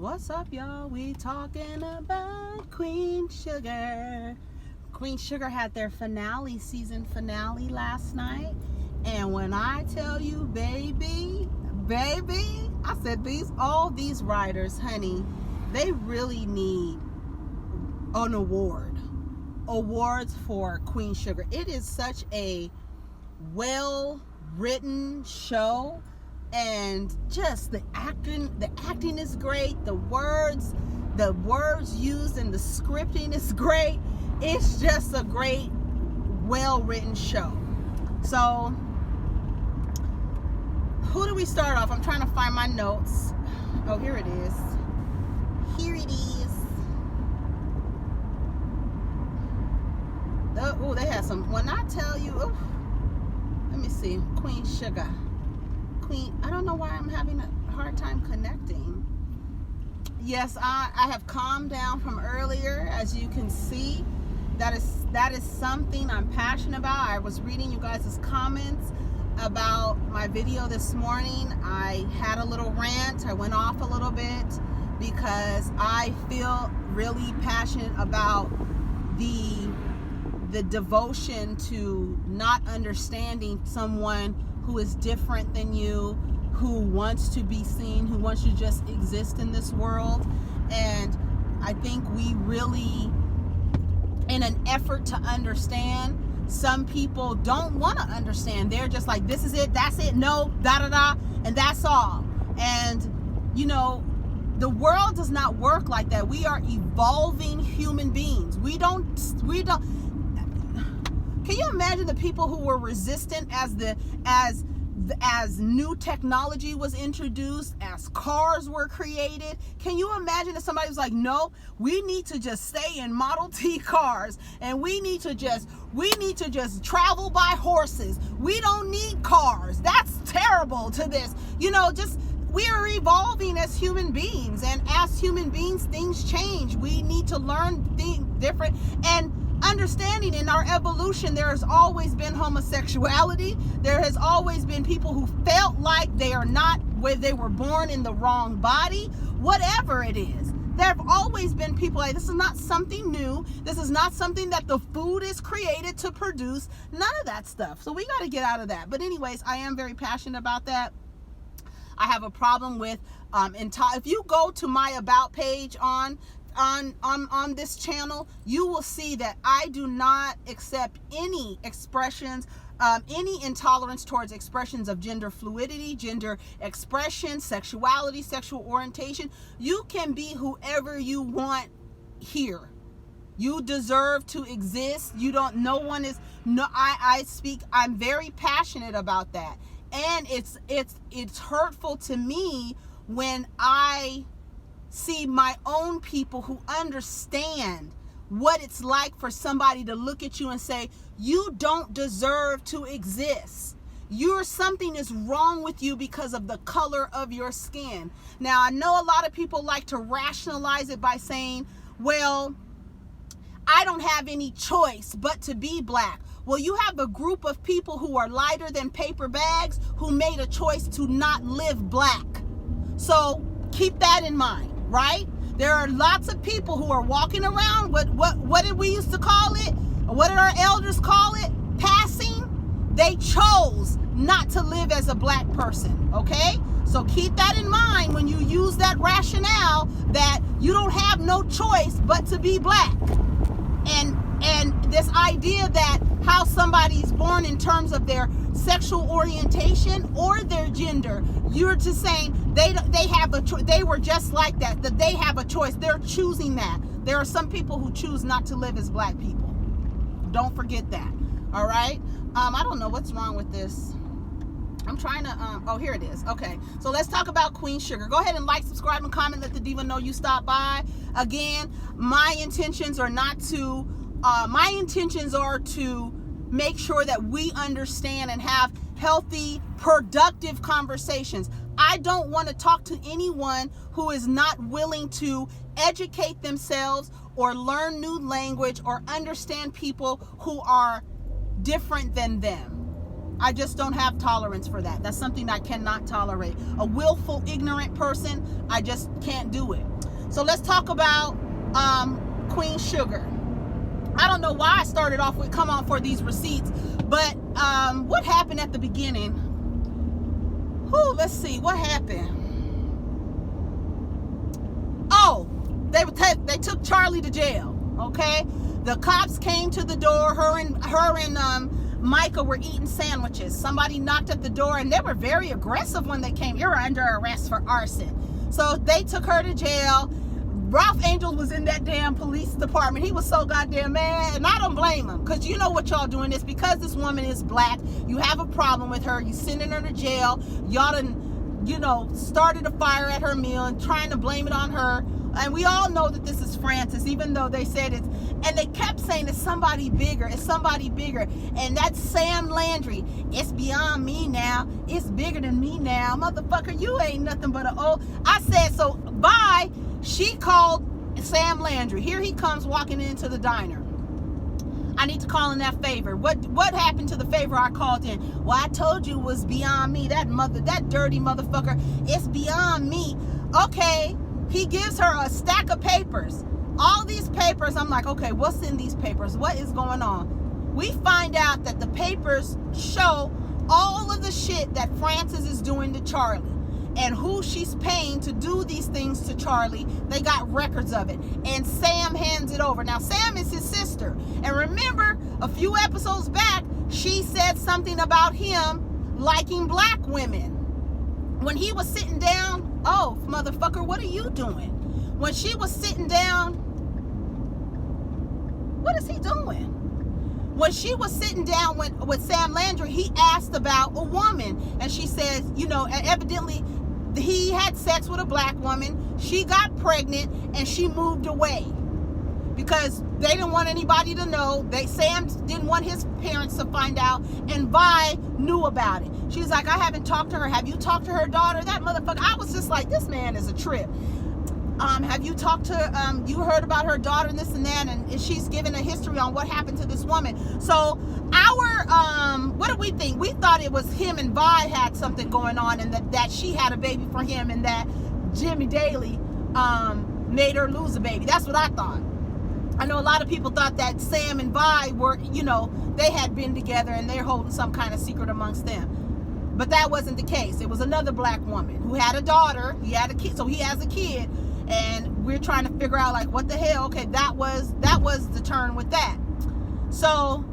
What's up, y'all? We talking about Queen Sugar. Queen Sugar had their season finale last night. And when I tell you, baby, I said all these writers, honey, they really need an awards for Queen Sugar. It is such a well-written show, and just the acting is great. The words used and the scripting is great. It's just a great, well-written show. So who do we start off? I'm trying to find my notes. Oh, here it is. Oh, they had some. When I tell you, let me see. Queen Sugar. I don't know why I'm having a hard time connecting. Yes, I have calmed down from earlier. As you can see, that is something I'm passionate about. I was reading you guys' comments about my video this morning. I had a little rant. I went off a little bit because I feel really passionate about the devotion to not understanding someone who is different than you, who wants to be seen, who wants to just exist in this world. And I think we really, in an effort to understand, some people don't want to understand. They're just like, this is it, that's it, no, da-da-da, and that's all. And, you know, the world does not work like that. We are evolving human beings. We don't. Can you imagine the people who were resistant as new technology was introduced, as cars were created? Can you imagine if somebody was like, no, we need to just stay in Model T cars, and we need to just travel by horses. We don't need cars. That's terrible to this. You know, just we are evolving as human beings, and as human beings, things change. We need to learn things different. And understanding in our evolution, there has always been homosexuality. There has always been people who felt like they are not, where they were born in the wrong body, whatever it is. There have always been people like, this is not something new. This is not something that the food is created to produce. None of that stuff. So we got to get out of that. But anyways, I am very passionate about that. I have a problem with if you go to my about page on this channel, you will see that I do not accept any expressions, any intolerance towards expressions of gender fluidity, gender expression, sexuality, sexual orientation. You can be whoever you want here. You deserve to exist. I'm very passionate about that. And it's hurtful to me when I see my own people who understand what it's like for somebody to look at you and say, you don't deserve to exist. Something is wrong with you because of the color of your skin. Now, I know a lot of people like to rationalize it by saying, well, I don't have any choice but to be black. Well, you have a group of people who are lighter than paper bags who made a choice to not live black. So keep that in mind. Right? There are lots of people who are walking around. What did we used to call it? What did our elders call it? Passing. They chose not to live as a black person. Okay? So keep that in mind when you use that rationale that you don't have no choice but to be black. And this idea that how somebody's born in terms of their sexual orientation or their gender, you're just saying they have a choice. They were just like that they have a choice. They're choosing that. There are some people who choose not to live as black people. Don't forget that. All right. I don't know what's wrong with this. I'm trying to, oh, here it is. Okay. So let's talk about Queen Sugar. Go ahead and like, subscribe, and comment. Let the diva know you stopped by. Again, my intentions are to make sure that we understand and have healthy, productive conversations. I don't want to talk to anyone who is not willing to educate themselves or learn new language or understand people who are different than them. I just don't have tolerance for that. That's something I cannot tolerate. A willful, ignorant person, I just can't do it. So let's talk about Queen Sugar. I don't know why I started off with come on for these receipts, but what happened at the beginning? Let's see what happened. Oh, they took Charley to jail. Okay, the cops came to the door. Her and Micah were eating sandwiches. Somebody knocked at the door, and they were very aggressive when they came. You're under arrest for arson. So they took her to jail. Ralph Angel was in that damn police department. He was so goddamn mad, and I don't blame him, because you know what y'all doing this. Because this woman is black, you have a problem with her, you sending her to jail. Y'all done, started a fire at her meal and trying to blame it on her. And we all know that this is Francis, even though they said it's, and they kept saying it's somebody bigger, it's somebody bigger. And that's Sam Landry. It's beyond me now. It's bigger than me now. Motherfucker, you ain't nothing but a old. I said, so bye. She called Sam Landry. Here he comes walking into the diner. I need to call in that favor. What happened to the favor I called in? Well, I told you it was beyond me. That dirty motherfucker. It's beyond me. Okay. He gives her a stack of papers. All these papers, I'm like, okay, what's in these papers? What is going on? We find out that the papers show all of the shit that Francis is doing to Charley and who she's paying to do these things to Charley. They got records of it. And Sam hands it over. Now, Sam is his sister. And remember, a few episodes back, she said something about him liking black women. When he was sitting down, oh, motherfucker, what are you doing? When she was sitting down, what is he doing? When she was sitting down with Sam Landry, he asked about a woman. And she says, evidently he had sex with a black woman. She got pregnant and she moved away because they didn't want anybody to know. Sam didn't want his parents to find out, and Vi knew about it. She's like, I haven't talked to her. Have you talked to her daughter? That motherfucker. I was just like, this man is a trip. Have you talked to, you heard about her daughter and this and that, and she's given a history on what happened to this woman. So what did we think? We thought it was him and Vi had something going on, and that she had a baby for him, and that Jimmy Daly made her lose a baby. That's what I thought. I know a lot of people thought that Sam and Vi were, they had been together and they're holding some kind of secret amongst them. But that wasn't the case. It was another black woman who had a daughter. He had a kid, so he has a kid. And we're trying to figure out, like, what the hell? Okay, that was the turn with that. So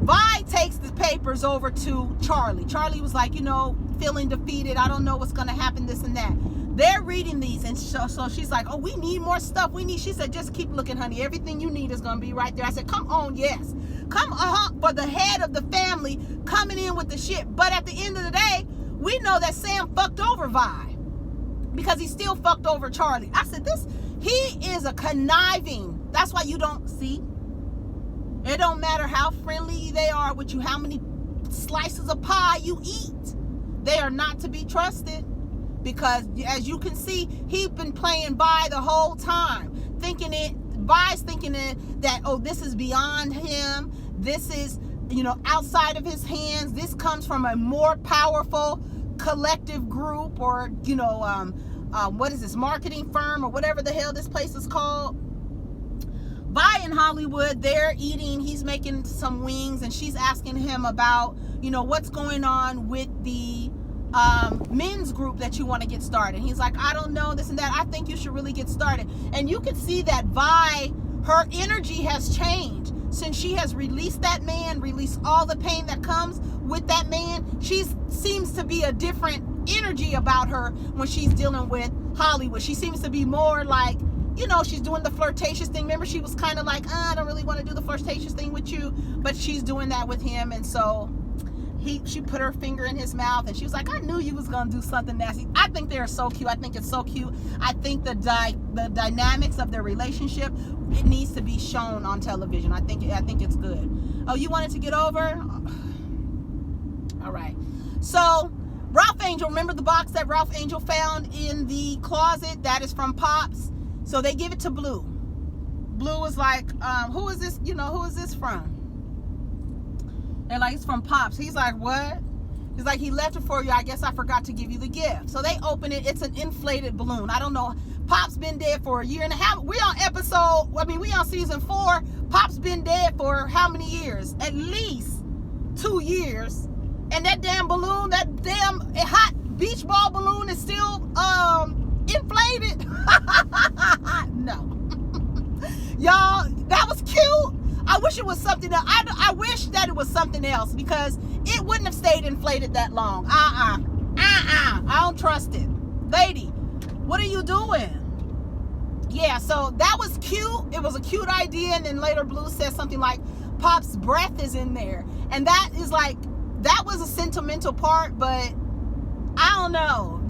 Vi takes the papers over to Charley. Charley was like, feeling defeated. I don't know what's going to happen, this and that. They're reading these, and so she's like, oh, we need more stuff. She said, just keep looking, honey. Everything you need is going to be right there. I said, come on, yes. Come on, for the head of the family coming in with the shit. But at the end of the day, we know that Sam fucked over Vi because he still fucked over Charley. I said, he is a conniving. That's why you don't see. It don't matter how friendly they are with you, how many slices of pie you eat. They are not to be trusted. Because as you can see, he's been playing Vi the whole time, Vi's thinking that, oh, this is beyond him. This is, outside of his hands. This comes from a more powerful collective group, or, what is this, marketing firm, or whatever the hell this place is called. Vi in Hollywood, they're eating, he's making some wings, and she's asking him about, what's going on with the men's group that you want to get started. He's like, I don't know, this and that. I think you should really get started. And you can see that Vi, her energy has changed since she has released that man, released all the pain that comes with that man. She seems to be a different energy about her when she's dealing with Hollywood. She seems to be more like, she's doing the flirtatious thing. Remember, she was kind of like, I don't really want to do the flirtatious thing with you, but she's doing that with him. And so she put her finger in his mouth, and she was like, I knew you was gonna do something nasty. I think they're so cute. I think it's so cute. I think the dynamics of their relationship, it needs to be shown on television. I think it's good. Oh, you wanted to get over? All right. So Ralph Angel, remember the box that Ralph Angel found in the closet? That is from Pops. So they give it to Blue. Blue was like, who is this? Who is this from? They're like, it's from Pops. He's like, what? He's like, he left it for you. I guess I forgot to give you the gift. So they open it. It's an inflated balloon. I don't know. Pop's been dead for a year and a half. We on season 4. Pop's been dead for how many years? At least 2 years. And that damn balloon, that damn hot beach ball balloon is still inflated. No. Y'all, that was cute. I wish it was something else. I wish that it was something else, because it wouldn't have stayed inflated that long. I don't trust it. Lady, what are you doing? Yeah, so that was cute. It was a cute idea. And then later Blue said something like, Pop's breath is in there. And that is like, that was a sentimental part, but I don't know.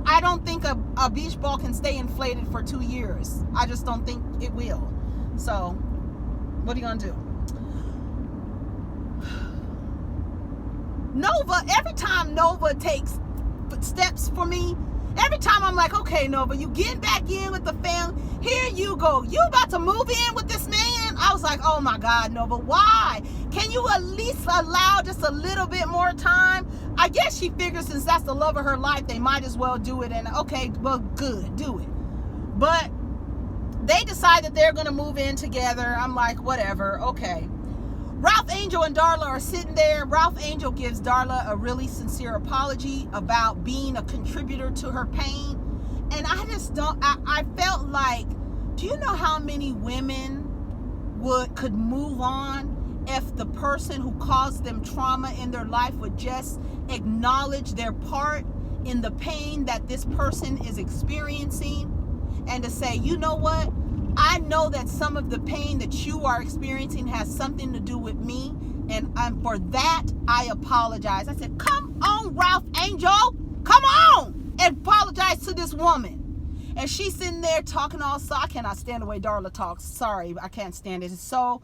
I don't think a beach ball can stay inflated for 2 years. I just don't think it will. So, what are you gonna do? Nova, every time Nova takes steps for me, every time I'm like, okay, Nova, you getting back in with the family. Here you go. You about to move in with this man? I was like, oh my God, Nova, why? Can you at least allow just a little bit more time? I guess she figures since that's the love of her life, they might as well do it. And okay, well, good, do it. But they decide that they're going to move in together. I'm like, whatever, okay. Ralph Angel and Darla are sitting there. Ralph Angel gives Darla a really sincere apology about being a contributor to her pain. And I just don't, I felt like, do you know how many women could move on if the person who caused them trauma in their life would just acknowledge their part in the pain that this person is experiencing, and to say, you know what? I know that some of the pain that you are experiencing has something to do with me, and for that, I apologize. I said, come on, Ralph Angel, come on, and apologize to this woman. And she's sitting there talking all, so I cannot stand the way Darla talks. Sorry, I can't stand it. It's so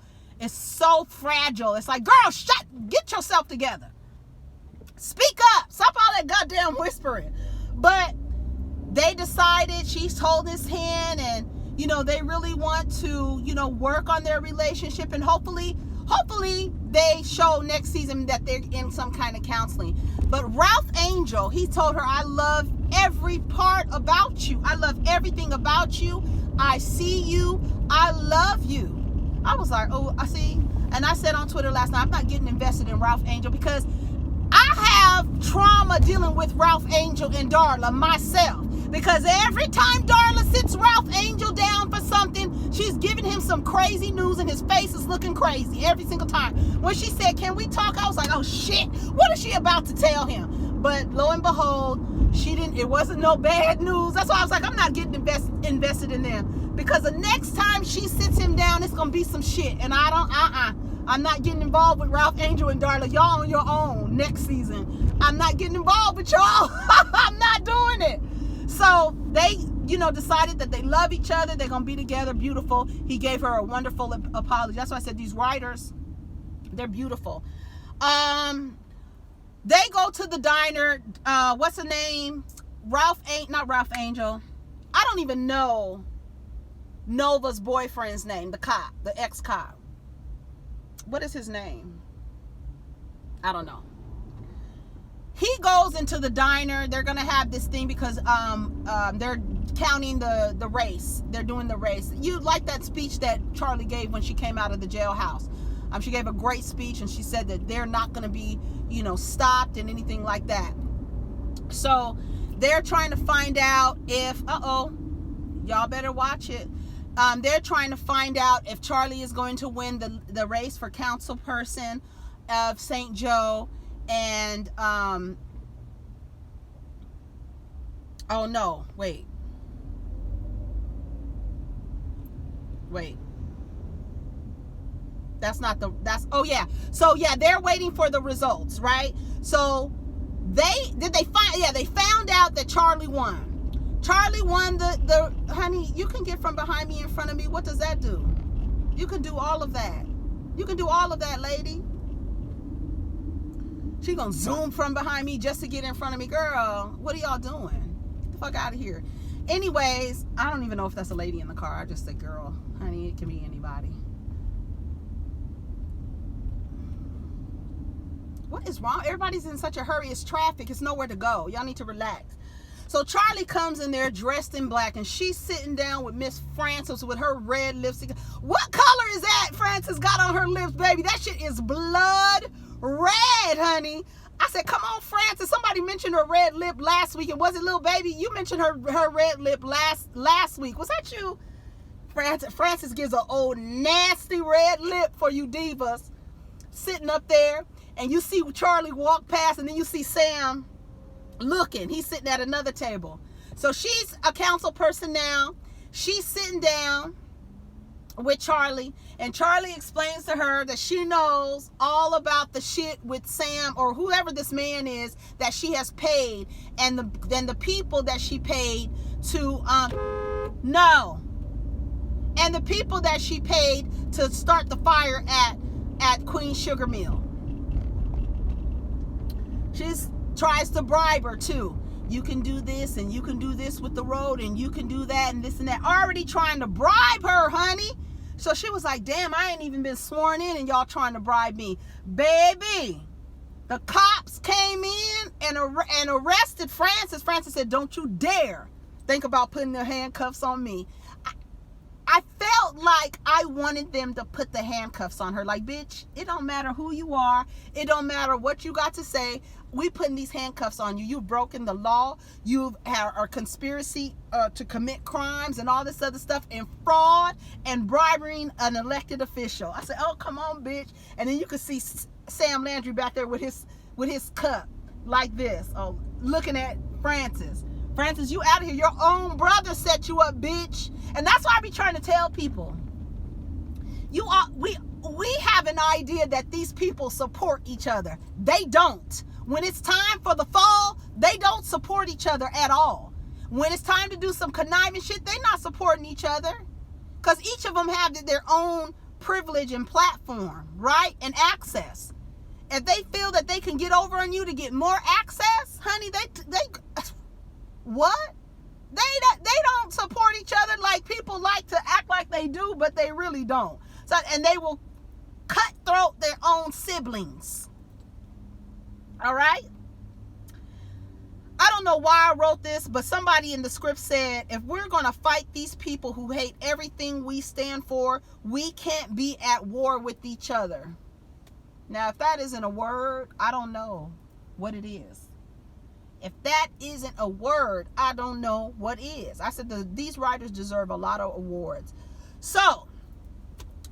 fragile. It's like, girl, get yourself together. Speak up. Stop all that goddamn whispering. But they decided, she's holding his hand, and they really want to, work on their relationship, and hopefully they show next season that they're in some kind of counseling. But Ralph Angel, he told her, I love every part about you. I love everything about you. I see you. I love you. I was like, oh, I see. And I said on Twitter last night, I'm not getting invested in Ralph Angel, because I have trauma dealing with Ralph Angel and Darla myself. Because every time Darla sits Ralph Angel down for something, she's giving him some crazy news and his face is looking crazy every single time. When she said, can we talk? I was like, oh shit, what is she about to tell him? But lo and behold, it wasn't no bad news. That's why I was like, I'm not getting invested in them. Because the next time she sits him down, it's going to be some shit. And I'm not getting involved with Ralph Angel and Darla. Y'all on your own next season. I'm not getting involved with y'all. I'm not doing it. So they, decided that they love each other. They're going to be together. Beautiful. He gave her a wonderful apology. That's why I said these writers, they're beautiful. They go to the diner. What's the name? Not Ralph Angel. I don't even know Nova's boyfriend's name. The cop, the ex-cop. What is his name? I don't know. He goes into the diner. They're going to have this thing because they're counting the race. They're doing the race. You like that speech that Charley gave when she came out of the jailhouse. She gave a great speech, and she said that they're not going to be, stopped and anything like that. So they're trying to find out if, y'all better watch it. They're trying to find out if Charley is going to win the race for council person of St. Joe. And oh no, wait, oh yeah, so yeah, they're waiting for the results, right? So they found out that Charley won the honey, you can get from behind me in front of me. What does that do? You can do all of that, lady. She gonna zoom from behind me just to get in front of me. Girl, what are y'all doing? Get the fuck out of here. Anyways, I don't even know if that's a lady in the car. I just said, girl, honey, it can be anybody. What is wrong? Everybody's in such a hurry. It's traffic. It's nowhere to go. Y'all need to relax. So Charley comes in there dressed in black, and she's sitting down with Miss Frances with her red lipstick. What color is that Frances got on her lips, baby? That shit is blood red, honey. I said, come on, Frances. Somebody mentioned her red lip last week. And was it little baby? You mentioned her red lip last week. Was that you? Frances gives an old nasty red lip for you divas sitting up there. And you see Charley walk past, and then you see Sam looking. He's sitting at another table. So she's a council person now. She's sitting down with Charley, and Charley explains to her that she knows all about the shit with Sam, or whoever this man is that she has paid, and the people that she paid to and the people that she paid to start the fire at Queen Sugar Mill. She tries to bribe her too. You can do this, and you can do this with the road, and you can do that, and this and that. Already trying to bribe her, honey. So she was like, damn, I ain't even been sworn in, and y'all trying to bribe me. Baby, the cops came in and arrested Frances. Frances said, don't you dare think about putting the handcuffs on me. I felt like I wanted them to put the handcuffs on her. Like, bitch, it don't matter who you are. It don't matter what you got to say. We putting these handcuffs on you. You've broken the law. You've had a conspiracy to commit crimes and all this other stuff, and fraud and bribery an elected official. I said, oh, come on, bitch. And then you could see Sam Landry back there with his cup like this, looking at Frances. Frances, you out of here. Your own brother set you up, bitch. And that's why I be trying to tell people. We have an idea that these people support each other. They don't. When it's time for the fall, they don't support each other at all. When it's time to do some conniving shit, they're not supporting each other. Because each of them have their own privilege and platform, right? And access. If they feel that they can get over on you to get more access, honey, they what? They don't support each other like people like to act like they do, but they really don't. So, and they will cutthroat their own siblings. All right? I don't know why I wrote this, but somebody in the script said, if we're going to fight these people who hate everything we stand for, we can't be at war with each other. Now, if that isn't a word, I don't know what it is. If that isn't a word, I don't know what is. I said these writers deserve a lot of awards. So,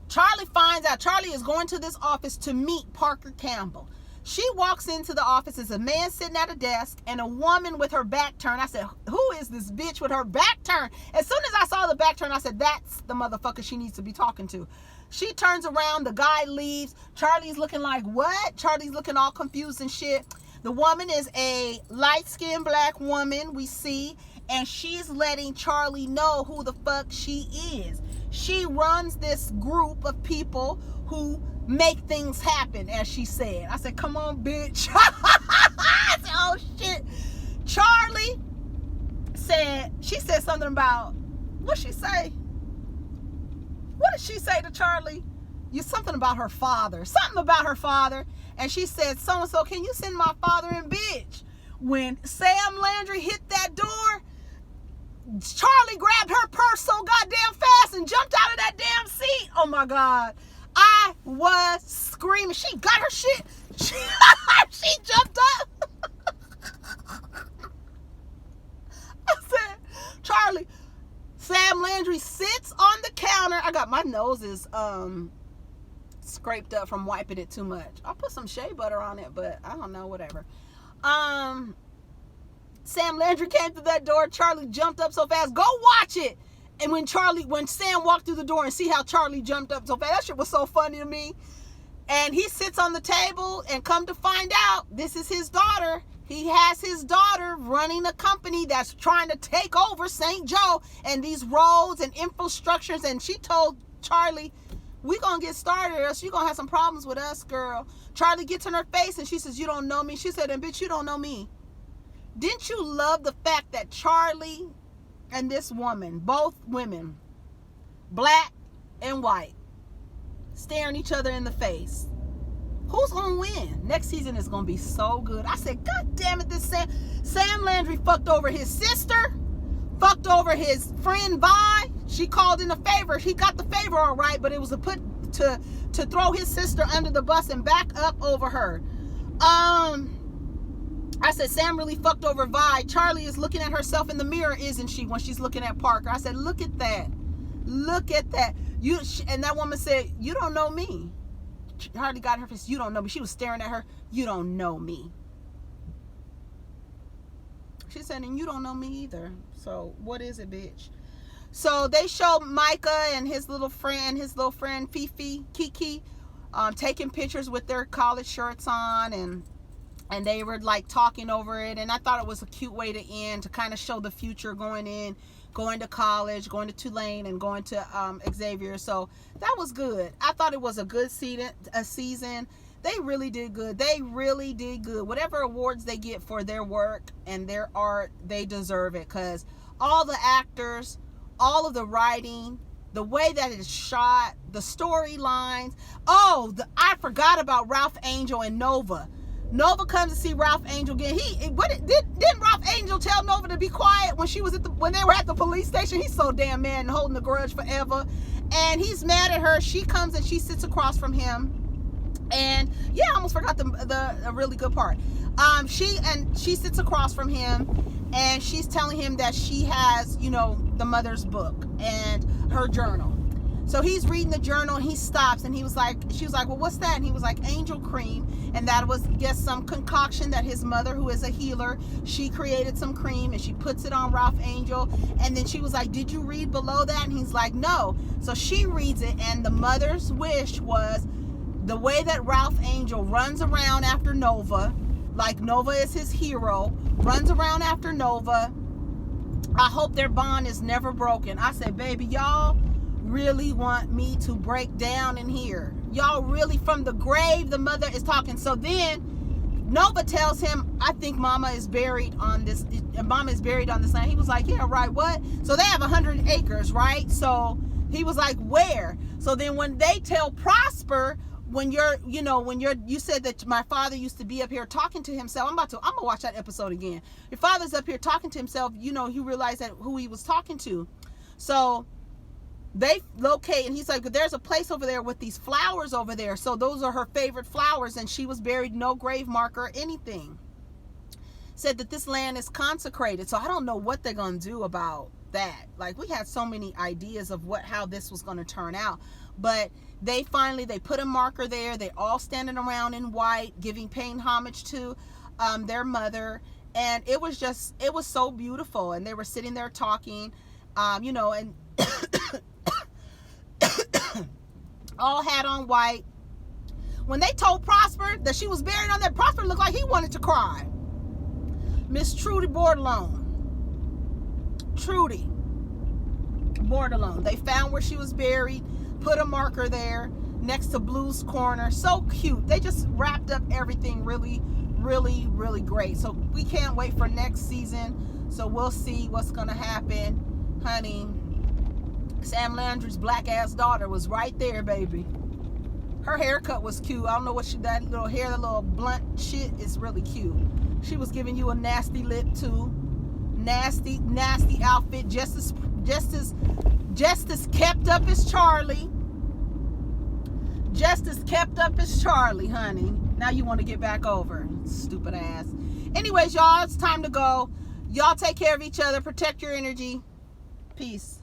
Charley finds out Charley is going to this office to meet Parker Campbell. She walks into the office. There's a man sitting at a desk and a woman with her back turned. I said, who is this bitch with her back turned? As soon as I saw the back turn, I said, that's the motherfucker she needs to be talking to. She turns around. The guy leaves. Charley's looking like, what? Charley's looking all confused and shit. The woman is a light-skinned black woman, we see, and she's letting Charley know who the fuck she is. She runs this group of people who make things happen, as she said. I said, come on, bitch. I said, oh, shit. Charley she said something about, what'd she say? What did she say to Charley? Something about her father. Something about her father. And she said, so-and-so, can you send my father in, bitch? When Sam Landry hit that door, Charley grabbed her purse so goddamn fast and jumped out of that damn seat. Oh, my God. I was screaming. She got her shit. She jumped up. I said, Charley, Sam Landry sits on the counter. I got my noses scraped up from wiping it too much. I'll put some shea butter on it, but I don't know, whatever. Sam Landry came through that door. Charley jumped up so fast. Go watch it. And when Sam walked through the door and see how Charley jumped up so fast, that shit was so funny to me. And he sits on the table, and come to find out, this is his daughter. He has his daughter running a company that's trying to take over St. Joe and these roads and infrastructures. And she told Charley, we gonna get started, or else you gonna have some problems with us, girl. Charley gets in her face and she says, you don't know me. She said, and bitch, you don't know me. Didn't you love the fact that Charley and this woman, both women, black and white, staring each other in the face, Who's gonna win? Next season is gonna be so good. I said, God damn it, this Sam Landry fucked over his sister, fucked over his friend Vi. She called in a favor. He got the favor all right, but it was to throw his sister under the bus and back up over her. I said, Sam really fucked over Vi. Charley is looking at herself in the mirror, isn't she, when she's looking at Parker? I said, look at that. Look at that. And that woman said, you don't know me. Charley got her face, you don't know me. She was staring at her, you don't know me. She said, and you don't know me either. So what is it, bitch? So they showed Micah and his little friend Fifi, Kiki, taking pictures with their college shirts on, and they were like talking over it. And I thought it was a cute way to end, to kind of show the future going to college, going to Tulane, and going to Xavier. So that was good. I thought it was a good season. They really did good. They really did good. Whatever awards they get for their work and their art, they deserve it, because all the actors, all of the writing, the way that it's shot, the storylines. I forgot about Ralph Angel and Nova. Nova comes to see Ralph Angel again. Didn't Ralph Angel tell Nova to be quiet when they were at the police station? He's so damn mad and holding a grudge forever. And he's mad at her. She comes and she sits across from him. And yeah, I almost forgot the really good part. She sits across from him, and she's telling him that she has, the mother's book and her journal. So he's reading the journal, and he stops, and she was like, well, what's that? And he was like, angel cream. And that was, guess, some concoction that his mother, who is a healer, she created some cream, and she puts it on Ralph Angel. And then she was like, did you read below that? And he's like, no. So she reads it, and the mother's wish was the way that Ralph Angel runs around after Nova, like Nova is his hero, runs around after Nova. I hope their bond is never broken. I said, baby, y'all really want me to break down in here. Y'all really, from the grave, the mother is talking. So then Nova tells him, I think Mama is buried on this land. He was like, yeah, right, what? So they have 100 acres, right? So he was like, where? So then when they tell Prosper, you said that my father used to be up here talking to himself. I'm gonna watch that episode again. Your father's up here talking to himself. He realized that who he was talking to. So they locate, and he's like, there's a place over there with these flowers over there. So those are her favorite flowers, and she was buried, no grave marker or anything. Said that this land is consecrated. So I don't know what they're gonna do about that. Like, we had so many ideas of how this was gonna turn out, but they put a marker there. They all standing around in white, paying homage to their mother, and it was so beautiful. And they were sitting there talking, and all had on white. When they told Prosper that she was buried on that, Prosper looked like he wanted to cry. Miss Trudy Bordelon. They found where she was buried, put a marker there next to Blue's Corner. So cute. They just wrapped up everything really, really, really great. So we can't wait for next season. So we'll see what's going to happen. Honey, Sam Landry's black ass daughter was right there, baby. Her haircut was cute. I don't know that little hair, that little blunt shit is really cute. She was giving you a nasty lip too. Nasty, nasty outfit. Just as kept up as Charley. Just as kept up as Charley, honey. Now you want to get back over. Stupid ass. Anyways, y'all, it's time to go. Y'all take care of each other. Protect your energy. Peace.